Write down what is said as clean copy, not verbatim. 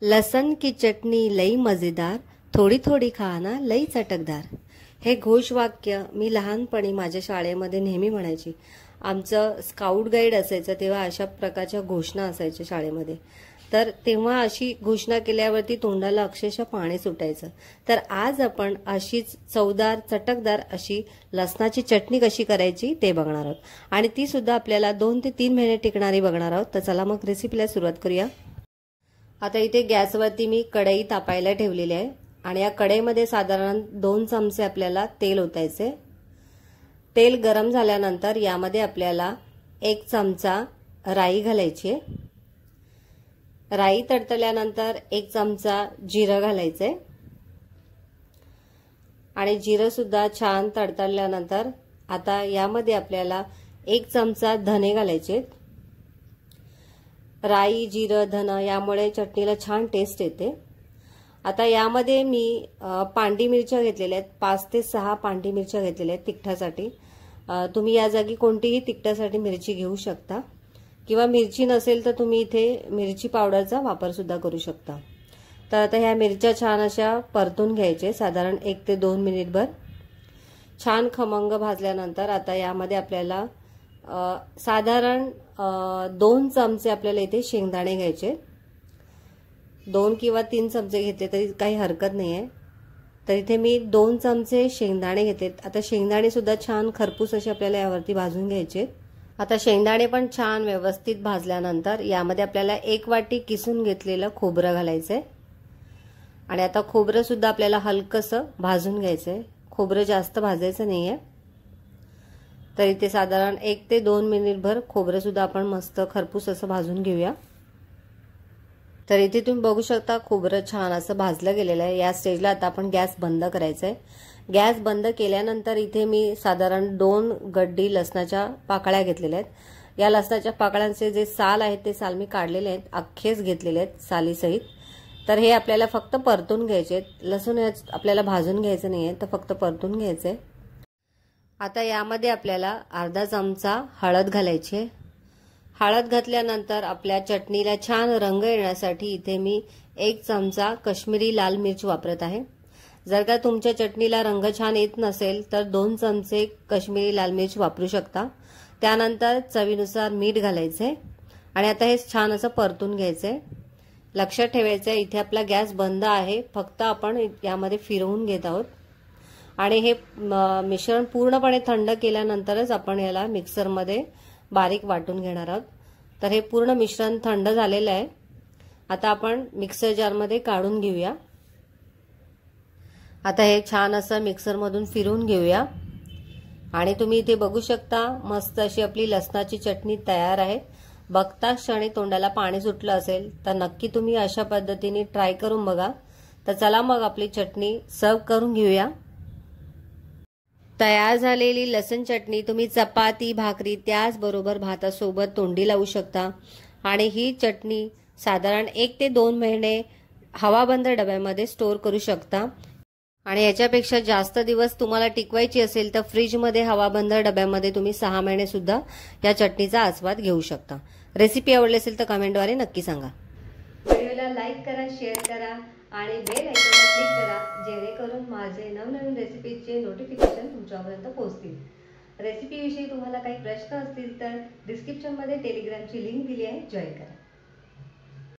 लसन की चटणी लई मजेदार, थोडी थोडी खाना लई चटकदार. हे घोषवाक्य मी लहानपणी माझ्या शाळेमध्ये नेहमी म्हणायची. आमचं स्काउट गाईड असायचं तेव्हा अशा प्रकारच्या घोषणा असायच्या शाळेमध्ये. तर तेव्हा अशी घोषणा केल्यावरती तोंडाला अक्षरशः पाणी सुटायचं. तर आज आपण अशीच चवदार चटकदार अशी लसणाची चटणी कशी करायची ते बघणार आहोत, आणि ती सुद्धा आपल्याला 2 ते 3 महिने टिकणारी बघणार आहोत. तर चला मग रेसिपीला सुरुवात करूया. आता इथे गॅसवरती मी कढई तापायला ठेवलेली आहे, आणि या कढईमध्ये साधारण 2 चमचे आपल्याला तेल ओतायचे. तेल गरम झाल्यानंतर यामध्ये आपल्याला 1 चमचा राई घालायची. राई तडतडल्यानंतर 1 चमचा जिरं घालायचे, आणि जिरं सुद्धा छान तडतडल्यानंतर आता यामध्ये आपल्याला 1 चमचा धने घालायचे. राई, जिरं, धन यामुळे चटणीला छान टेस्ट येते. आता यामध्ये मी पांडी मिरच्या घेतलेल्या आहेत, 5 ते 6 पांडी मिरच्या घेतलेल्या आहेत तिखटासाठी. तुम्ही या जागी कोणतीही तिखटासाठी मिरची घेऊ शकता, किंवा मिरची नसेल तर तुम्ही इथे मिरची पावडरचा वापर सुद्धा करू शकता. तर आता ह्या मिरच्या छान अशा परतून घ्यायचे साधारण 1 ते 2 मिनिटभर. छान खमंग भाजल्यानंतर आता यामध्ये आपल्याला साधारण 2 चमचे आपल्याला इथे शेंगदाणे घ्यायचे. 2 किंवा 3 चमचे घेतले तरी काही हरकत नाही आहे. तर इथे मी 2 चमचे शेंगदाणे घेतले. आता शेंगदाणे सुद्धा छान खरपूस असे आपल्याला यावरती भाजून घ्यायचे. आता शेंगदाणे पण छान व्यवस्थित भाजल्यानंतर यामध्ये आपल्याला 1 वाटी किसून घेतलेलं खोबरं घालायचंय, आणि आता खोबरं सुद्धा आपल्याला हलकंसं भाजून घ्यायचंय. खोबरं जास्त भाजायचं नाहीये. तर इथे साधारण 1 ते 2 मिनिटभर खोबरं सुद्धा आपण मस्त खरपूस असं भाजून घेऊया. तर इथे तुम्ही बघू शकता खोबरं छान असं भाजलं गेलेलं आहे. या स्टेजला आता आपण गॅस बंद करायचा आहे. गॅस बंद केल्यानंतर इथे मी साधारण 2 गड्डी लसणाच्या पाकळ्या घेतलेल्या आहेत. या लसणाच्या पाकळ्यांचे जे साल आहेत ते साल मी काढलेले आहेत, अख्खेच घेतलेले आहेत सालीसहित. तर हे आपल्याला फक्त परतून घ्यायचे आहेत. लसूण आपल्याला भाजून घ्यायचं नाहीये, तर फक्त परतून घ्यायचंय. आता यामध्ये आपल्याला अर्धा चमचा हळद घालायची. हळद घातल्यानंतर आपल्या चटणीला छान रंग येण्यासाठी इथे मी 1 चमचा काश्मीरी लाल मिर्च वापरत आहे. जर का तुमच्या चटणीला रंग छान येत नसेल तर 2 चमचे काश्मीरी लाल मिर्च वापरू शकता. त्यानंतर चवीनुसार मीठ घालायचे, आणि आता हे छान असं परतून घ्यायचंय. लक्षात ठेवायचंय इथे आपला गॅस बंद आहे, फक्त आपण यामध्ये फिरवून घेत आहोत. आणि हे मिश्रण पूर्णपणे थंड केल्यानंतरच आपण याला मिक्सरमध्ये बारीक वाटून घेणार आहोत. तर हे पूर्ण मिश्रण थंड झालेलं आहे. आता आपण मिक्सर जारमध्ये काढून घेऊया. आता हे छान असं मिक्सरमधून फिरवून घेऊया, आणि तुम्ही इथे बघू शकता मस्त अशी आपली लसणाची चटणी तयार आहे. बघता क्षणी तोंडाला पाणी सुटलं असेल तर नक्की तुम्ही अशा पद्धतीने ट्राय करून बघा. तर चला मग आपली चटणी सर्व करून घेऊया. तयार झालेली लसण चटणी तुम्ही चपाती, भाकरी त्याचबरोबर भातासोबत तोंडी लावू शकता. आणि ही चटणी साधारण 1 ते 2 महिने हवाबंद डब्यामध्ये स्टोअर करू शकता. आणि याच्यापेक्षा जास्त दिवस तुम्हाला टिकवायची असेल तर फ्रीजमध्ये हवाबंद डब्यामध्ये तुम्ही 6 महिने सुद्धा या चटणीचा आस्वाद घेऊ शकता. रेसिपी आवडली असेल तर कमेंटद्वारे नक्की सांगा. व्हिडिओला लाईक करा, शेअर करा, आणि बेल आयकॉनला क्लिक करा, जेणेकरून माझे नवनवीन रेसिपीचे नोटिफिकेशन तुमच्यापर्यंत पोहोचतील. रेसिपीविषयी तुम्हाला काही प्रश्न असतील तर डिस्क्रिप्शनमध्ये टेलिग्रामची लिंक दिली आहे, जॉईन करा.